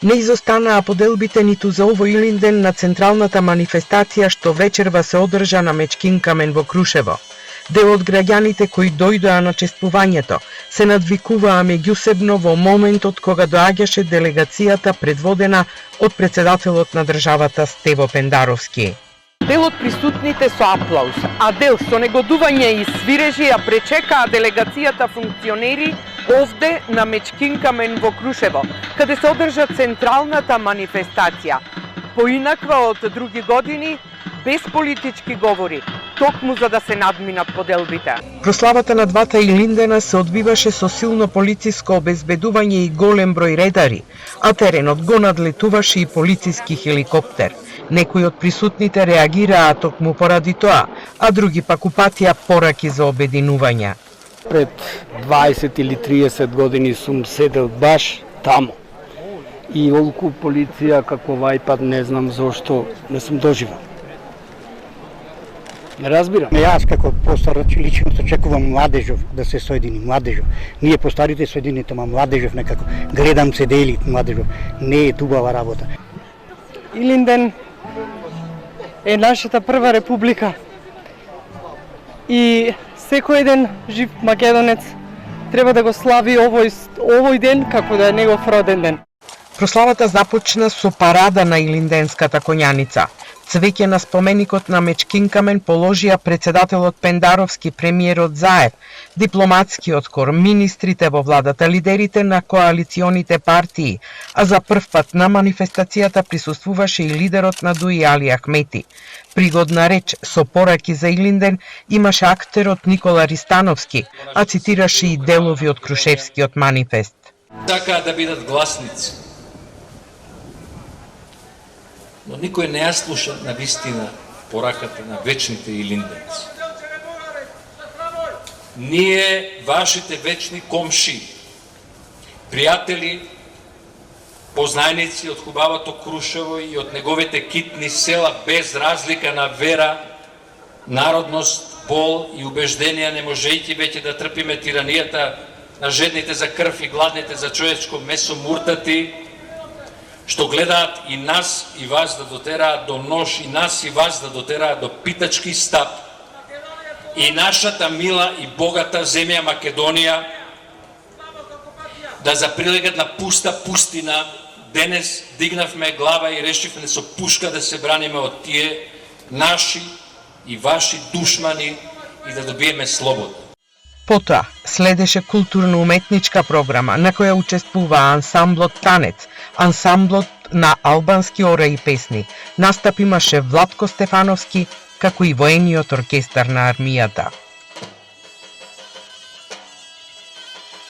Не изостанаа поделбите ниту за овој Илинден на централната манифестација што вечерва се одржа на Мечкин камен во Крушево. Дел од граѓаните кои дојдоа на чествувањето се надвикуваа меѓусебно во моментот кога доаѓаше делегацијата предводена од председателот на државата Стево Пендаровски. Дел од присутните со аплауз, а дел со негодување и свирежи ја пречекаа делегацијата функционери овде на Мечкин камен во Крушево, каде се одржа централната манифестација. Поинаква од други години, без политички говори, токму за да се надминат поделбите. Прославата на двата Илиндена се одбиваше со силно полициско обезбедување и голем број редари, а теренот го надлетуваше и полициски хеликоптер. Некои од присутните реагираа токму поради тоа, а други пак упатија пораки за обединување. Пред 20 или 30 години сум седел баш таму. И олку полиција како вајпад не знам зошто не сум доживал. Не разбирам. Јас како постар лично очекувам младежов да се соедини, младежов. Ние постарите соедините, ма младежов некако. Гледам се дели младежов. Не е тубава работа. Илинден е нашата прва република. И секој еден жив македонец треба да го слави овој ден како да е негов роден ден. Прославата започна со парада на Илинденската коњаница. Цвеќе на споменикот на Мечкин камен положија председателот Пендаровски, премиерот Заев, дипломатскиот кор, министрите во владата, лидерите на коалиционите партии, а за прв пат на манифестацијата присуствуваше и лидерот на ДУИ Али Ахмети. Пригодна реч со пораки за Илинден имаше актерот Никола Ристановски, а цитираше и делови од Крушевскиот манифест. Сакаа да бидат гласници, но никој не ја слуша на вистина пораката на вечните илинденци. Ние, вашите вечни комши, пријатели, познајници од хубавото Крушево и од неговите китни села, без разлика на вера, народност, пол и убежденија, не можејќи веќе да трпиме тиранијата на жедните за крв и гладните за човечко месо муртати, што гледаат и нас и вас да дотераат до нож, и нас и вас да дотераат до питачки стап, и нашата мила и богата земја Македонија да заприлегат на пуста пустина. Денес дигнавме глава и решивме со пушка да се браниме од тие наши и ваши душмани и да добиеме слобода. Потоа следеше културно-уметничка програма на која учествуваа ансамблот Танец, ансамблот на албански ора и песни. Настап имаше Владко Стефановски, како и воениот оркестар на армијата.